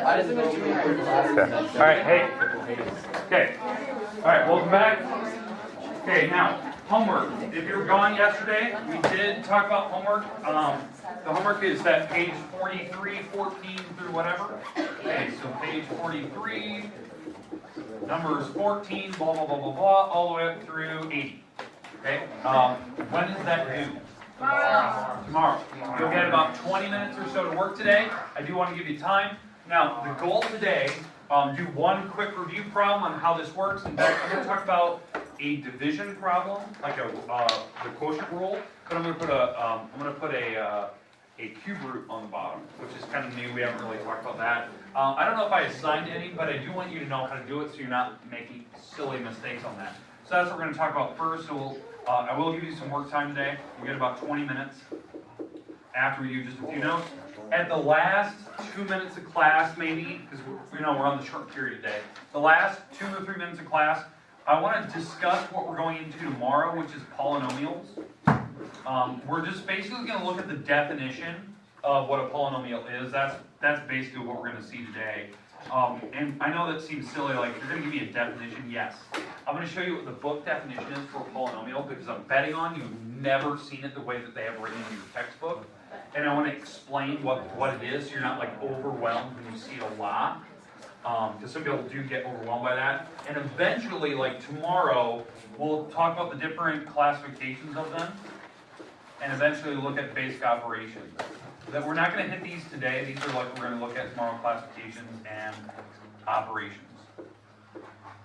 All right, hey. Okay. All right, welcome back. Okay, now, homework. If you were gone yesterday, we did talk about homework. The homework is that page 43, 14 through whatever. Okay, so page 43, numbers 14, blah, blah, blah, blah, blah, all the way up through 80. Okay, when is that due? Tomorrow. You'll get about 20 minutes or so to work today. I do want to give you time. Now, the goal today, do one quick review problem on how this works. In fact, I'm going to talk about a division problem, like the quotient rule. But I'm going to put a cube root on the bottom, which is kind of new. We haven't really talked about that. I don't know if I assigned any, but I do want you to know how to do it so you're not making silly mistakes on that. So that's what we're going to talk about first. So I will give you some work time today. We'll get about 20 minutes after we do just a few notes. At the last 2 minutes of class, maybe, because we're on the short period today, the last 2 or 3 minutes of class, I want to discuss what we're going into tomorrow, which is polynomials. We're just basically going to look at the definition of what a polynomial is. That's basically what we're going to see today. And I know that seems silly, like, you're going to give me a definition, yes. I'm going to show you what the book definition is for a polynomial, because I'm betting on you've never seen it the way that they have written in your textbook. And I want to explain what it is, so you're not like overwhelmed when you see it a lot. Because some people do get overwhelmed by that. And eventually, like tomorrow, we'll talk about the different classifications of them. And eventually look at basic operations. That we're not going to hit these today. These are like we're going to look at tomorrow, classifications and operations.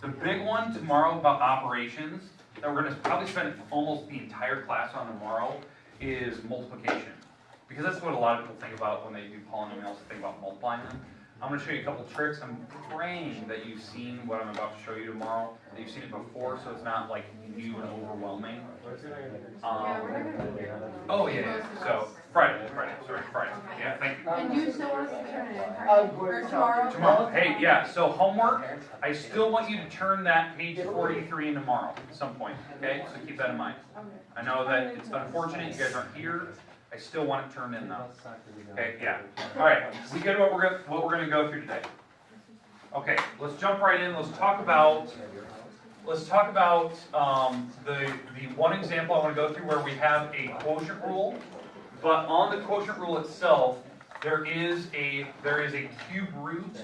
The big one tomorrow about operations that we're going to probably spend almost the entire class on tomorrow is multiplication. Because that's what a lot of people think about when they do polynomials, they think about multiplying them. I'm going to show you a couple tricks. I'm praying that you've seen what I'm about to show you tomorrow, that you've seen it before, so it's not like new and overwhelming. Oh yeah. So Friday. Yeah, thank you. And you still want us to turn it in for tomorrow? Tomorrow. Hey, yeah. So homework. I still want you to turn that page 43 in tomorrow at some point. Okay. So keep that in mind. I know that it's unfortunate you guys aren't here. I still want it turned in though. Okay, yeah. All right, we get what we're going to go through today. Okay, let's jump right in. Let's talk about the one example I want to go through where we have a quotient rule, but on the quotient rule itself, there is a cube root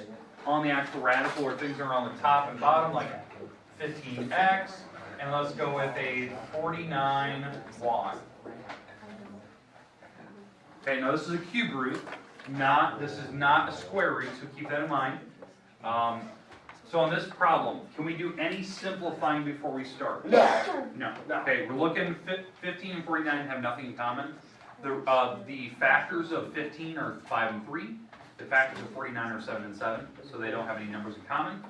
on the actual radical, or things are on the top and bottom, like 15x, and let's go with a 49y. Okay, now this is a cube root, this is not a square root, so keep that in mind. So on this problem, can we do any simplifying before we start? No. Okay, we're looking, 15 and 49 have nothing in common. The factors of 15 are 5 and 3. The factors of 49 are 7 and 7, so they don't have any numbers in common.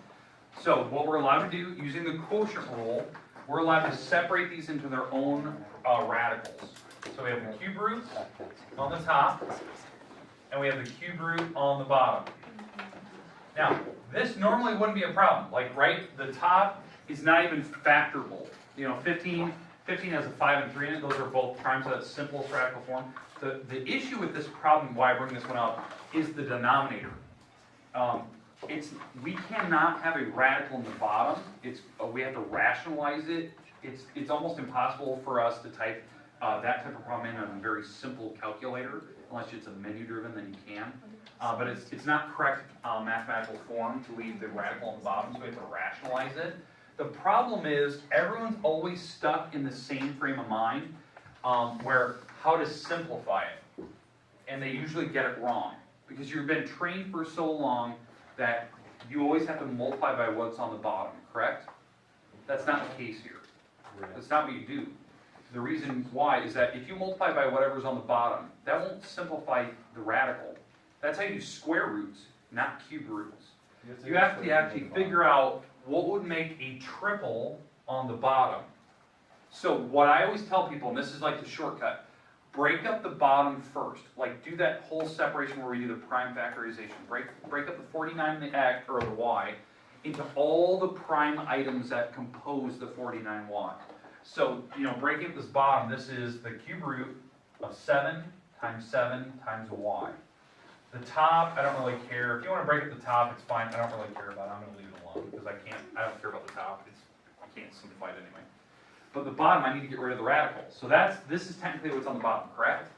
So what we're allowed to do, using the quotient rule, we're allowed to separate these into their own radicals. So we have the cube root on the top, and we have the cube root on the bottom. Now, this normally wouldn't be a problem. Like, right, the top is not even factorable. 15 has a 5 and 3 in it. Those are both primes, so that's simplest radical form. The issue with this problem, why I bring this one up, is the denominator. We cannot have a radical in the bottom. We have to rationalize it. It's almost impossible for us to type that type of problem in on a very simple calculator, unless it's a menu-driven, then you can. But it's not correct mathematical form to leave the radical on the bottom, so we have to rationalize it. The problem is everyone's always stuck in the same frame of mind where how to simplify it. And they usually get it wrong, because you've been trained for so long that you always have to multiply by what's on the bottom, correct? That's not the case here. That's not what you do. The reason why is that if you multiply by whatever's on the bottom, that won't simplify the radical. That's how you do square roots, not cube roots. You have to actually figure out what would make a triple on the bottom. So what I always tell people, and this is like the shortcut, break up the bottom first. Like do that whole separation where we do the prime factorization. Break up the 49 and the x, or the y, into all the prime items that compose the 49y. So, breaking up this bottom, this is the cube root of 7 times y. The top, I don't really care. If you want to break up the top, it's fine. I don't really care about it. I'm going to leave it alone because I don't care about the top. I can't simplify it anyway. But the bottom, I need to get rid of the radicals. So this is technically what's on the bottom, correct?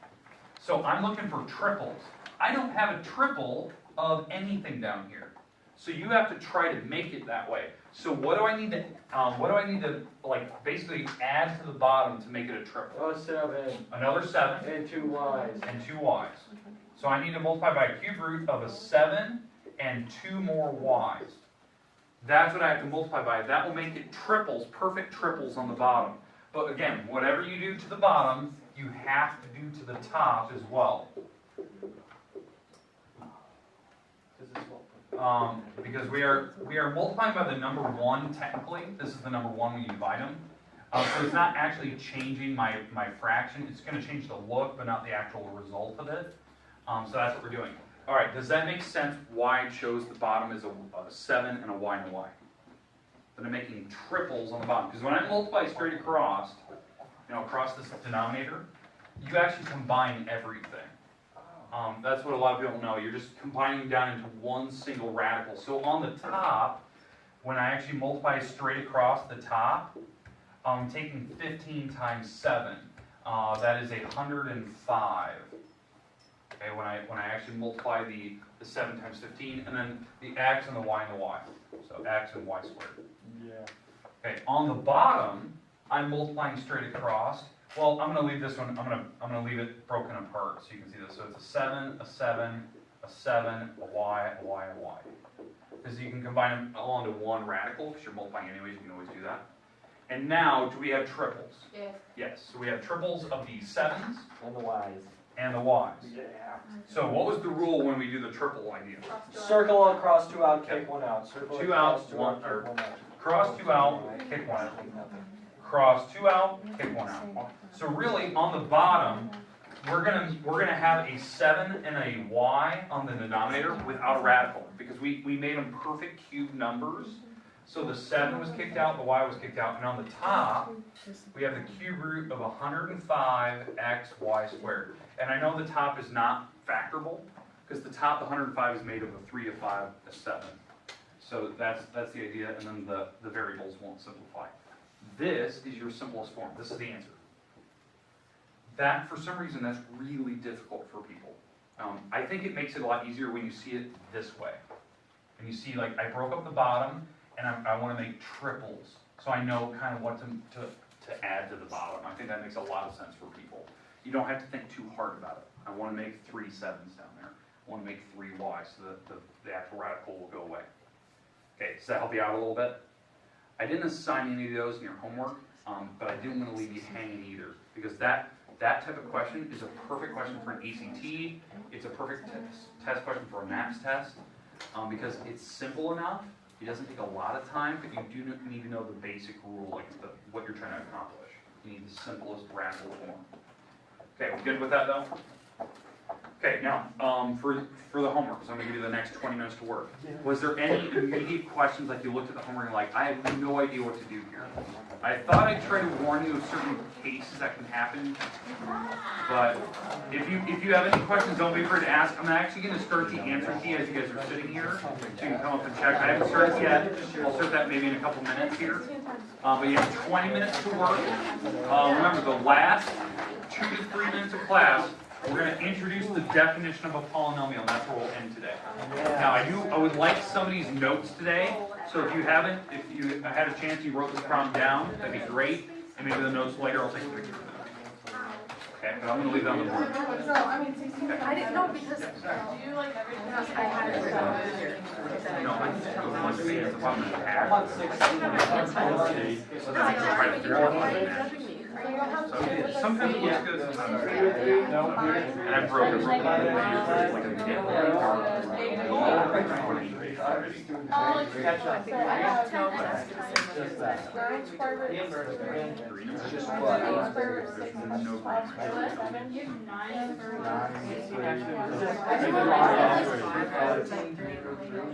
So I'm looking for triples. I don't have a triple of anything down here. So you have to try to make it that way. So what do I need to like basically add to the bottom to make it a triple? 7. Another 7. And 2 y's. And 2 y's. So I need to multiply by a cube root of a 7 and 2 more y's. That's what I have to multiply by. That will make it triples, perfect triples on the bottom. But again, whatever you do to the bottom, you have to do to the top as well. Because we are multiplying by the number 1 technically. This is the number 1 when you divide them. So it's not actually changing my fraction. It's going to change the look, but not the actual result of it. So that's what we're doing. All right, does that make sense why I chose the bottom as a 7 and a y and a y? Then I'm making triples on the bottom. Because when I multiply straight across, across this denominator, you actually combine everything. That's what a lot of people know. You're just combining down into one single radical. So on the top, when I actually multiply straight across the top, I'm taking 15 times 7. That is 105. Okay, when I actually multiply the 7 times 15, and then the x and the y and the y. So x and y squared. Yeah. Okay, on the bottom, I'm multiplying straight across. Well, I'm going to leave this one, I'm going to leave it broken apart so you can see this. So it's a 7, a 7, a 7, a y, a y, a y. Because you can combine them all into one radical, because you're multiplying anyways, you can always do that. And now, do we have triples? Yes. Yes, so we have triples of the 7s And the y's. and the y's. Yeah. So what was the rule when we do the triple idea? Circle across 2 out, kick 1 out. Circle 2 across out, 2 1 out, kick or 1 out. cross 2 out, kick 1 out. Cross 2 out, kick 1 out. So really, on the bottom, we're gonna have a 7 and a y on the denominator without a radical, because we made them perfect cube numbers. So the 7 was kicked out, the y was kicked out, and on the top, we have the cube root of 105xy squared. And I know the top is not factorable, because the top 105 is made of a 3, a 5, a 7. So that's the idea, and then the variables won't simplify. This is your simplest form. This is the answer. That, for some reason, that's really difficult for people. I think it makes it a lot easier when you see it this way. And you see, like, I broke up the bottom, and I want to make triples, so I know kind of what to add to the bottom. I think that makes a lot of sense for people. You don't have to think too hard about it. I want to make 3 7s down there. I want to make 3 y's, so that the actual radical will go away. Okay, does that help you out a little bit? I didn't assign any of those in your homework, but I didn't want to leave you hanging either, because that type of question is a perfect question for an ACT. It's a perfect test question for a MAPS test, because it's simple enough. It doesn't take a lot of time, but you do need to know the basic rule, like what you're trying to accomplish. You need the simplest radical form. Okay, we good with that though? Okay, now, for the homework, so I'm going to give you the next 20 minutes to work. Was there any immediate questions, like you looked at the homework and like, I have no idea what to do here? I thought I'd try to warn you of certain cases that can happen, but if you have any questions, don't be afraid to ask. I'm actually going to start the answer key as you guys are sitting here, so you can come up and check. I haven't started yet. I'll start that maybe in a couple minutes here. But you have 20 minutes to work. Remember, the last 2 to 3 minutes of class, we're going to introduce the definition of a polynomial, and that's where we'll end today. Now, I would like somebody's notes today, so if you had a chance, you wrote this problem down, that'd be great, and maybe the notes later, I'll take a picture of them. Okay, but I'm going to leave that on the board. So, I mean, I didn't know because, do you like everything else? I had it here. No, I just don't want to be at the bottom of the hash. 160. Try to figure out what it is. So sometimes it looks good, sometimes it's bad. And I broke it like a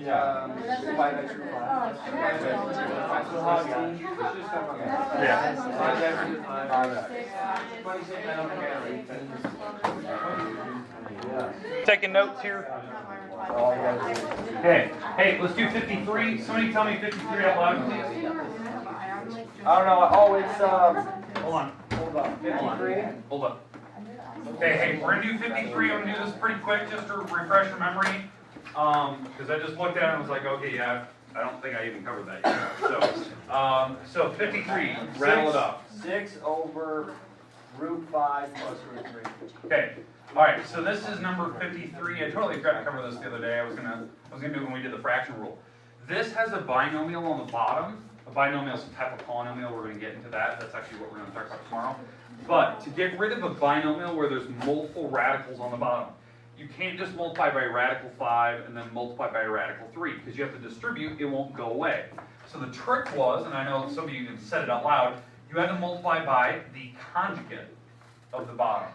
Yeah. Taking notes here. Okay. Hey, let's do 53. Somebody tell me 53 out loud, please. I don't know. Oh, it's Hold on. hold on. 53. Hold up. Okay, hey, we're gonna do 53. I'm gonna do this pretty quick just to refresh your memory. Because I just looked at it and was like, okay, yeah, I don't think I even covered that yet. So 53, rattle it up. 6 over root 5 plus root 3. Okay. All right. So this is number 53. I totally forgot to cover this the other day. I was gonna do it when we did the fraction rule. This has a binomial on the bottom. A binomial is a type of polynomial. We're going to get into that. That's actually what we're going to talk about tomorrow. But to get rid of a binomial where there's multiple radicals on the bottom, you can't just multiply by a radical 5 and then multiply by a radical 3 because you have to distribute. It won't go away. So the trick was, and I know some of you have said it out loud, you had to multiply by the conjugate of the bottom.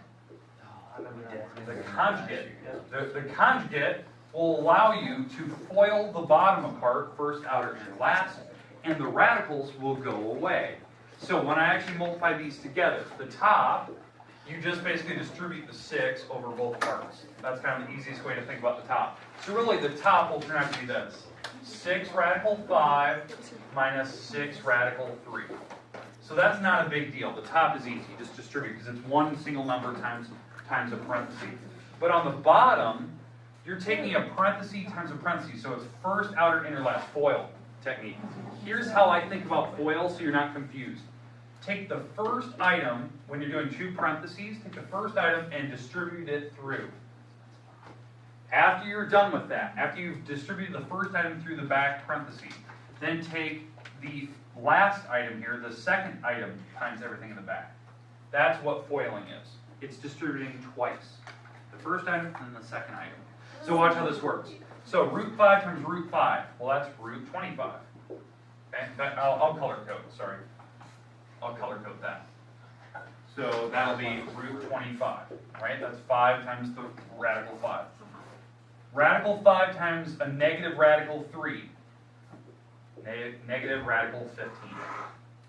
The conjugate. The conjugate will allow you to FOIL the bottom apart, first, outer, and last, and the radicals will go away. So when I actually multiply these together, the top, you just basically distribute the 6 over both parts. That's kind of the easiest way to think about the top. So really the top will turn out to be this. 6 radical 5 minus 6 radical 3. So that's not a big deal. The top is easy. Just distribute because it's one single number times a parenthesis. But on the bottom, you're taking a parenthesis times a parenthesis. So it's first, outer, inner, last, FOIL technique. Here's how I think about FOIL so you're not confused. Take the first item, when you're doing 2 parentheses, take the first item and distribute it through. After you're done with that, after you've distributed the first item through the back parentheses, then take the last item here, the second item, times everything in the back. That's what FOILing is. It's distributing twice. The first item and the second item. So watch how this works. So root 5 times root 5. Well, that's root 25. Okay, I'll color code, sorry. I'll color code that. So that'll be root 25, right? That's 5 times the radical 5. Radical 5 times a negative radical 3. Negative radical 15.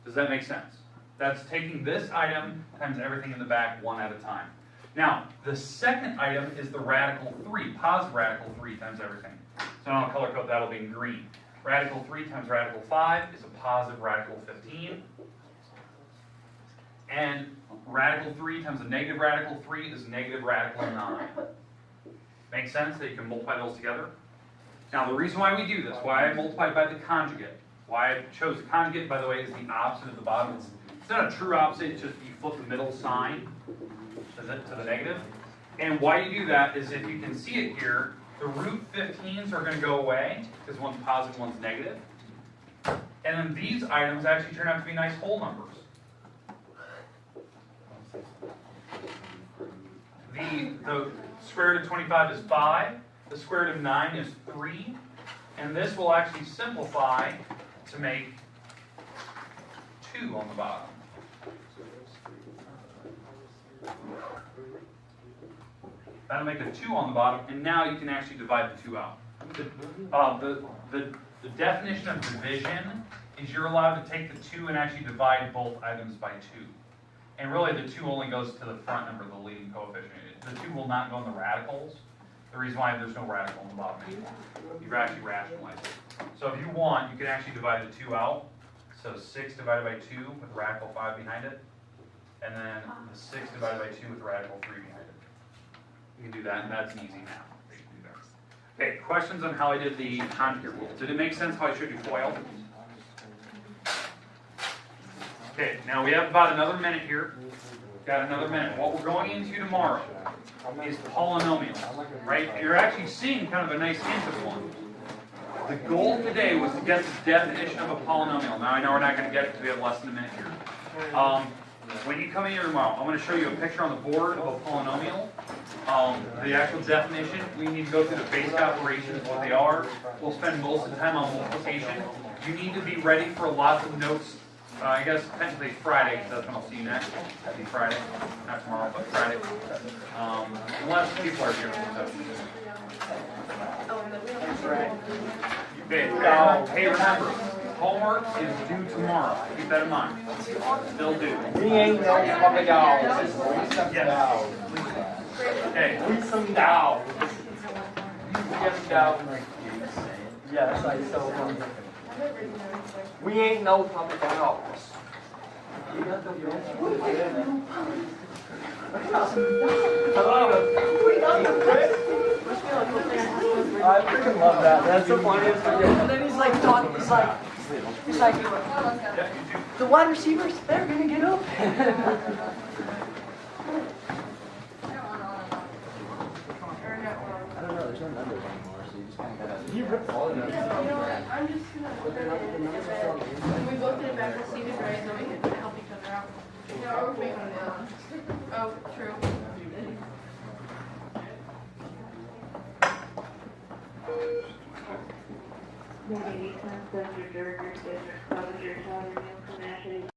Does that make sense? That's taking this item times everything in the back one at a time. Now, the second item is the radical 3, positive radical 3 times everything. So I'll color code that'll be in green. Radical 3 times radical 5 is a positive radical 15. And radical 3 times a negative radical 3 is negative radical 9. Make sense that you can multiply those together? Now, the reason why we do this, why I multiplied by the conjugate, why I chose the conjugate, by the way, is the opposite of the bottom. It's not a true opposite, it's just you flip the middle sign to the negative. And why you do that is if you can see it here, the root 15s are going to go away, because one's positive, one's negative. And then these items actually turn out to be nice whole numbers. The square root of 25 is 5. The square root of 9 is 3. And this will actually simplify to make 2 on the bottom. That'll make a 2 on the bottom, and now you can actually divide the 2 out. The definition of division is you're allowed to take the 2 and actually divide both items by 2. And really the 2 only goes to the front number, the leading coefficient. The 2 will not go in the radicals. The reason why there's no radical on the bottom anymore. You've actually rationalized it. So if you want, you can actually divide the 2 out. So 6 divided by 2 with radical 5 behind it. And then the 6 divided by 2 with radical 3 behind it. You can do that, and that's easy now. Okay, questions on how I did the conjugate rule. Did it make sense how I showed you FOIL? Okay, now we have about another minute here. Got another minute. What we're going into tomorrow is polynomials, right? You're actually seeing kind of a nice hint of one. The goal today was to get the definition of a polynomial. Now I know we're not going to get it because we have less than a minute here. When you come in here tomorrow, I'm going to show you a picture on the board of a polynomial. The actual definition, we need to go through the basic operations, what they are. We'll spend most of the time on multiplication. You need to be ready for lots of notes. I guess technically Friday, because that's when I'll see you next. That'll be Friday. Not tomorrow, but Friday. Unless people are here. Okay, hey, remember, homework is due tomorrow. Keep that in mind. Still due. We ain't no puppy dogs. Yes. Okay. We some down. Get them down. Yes, I so want. We ain't no public house. I freaking love that. That's the funniest video. And then he's like talking, he's like, the wide receivers, they're gonna get up. I don't know, there's no numbers anymore, so you just kind of gotta. You ripped all of them. I'm just gonna when we both get it back, we'll see it right, so we can help each other out. No, we're making it down. Oh, true. Maybe anytime, send your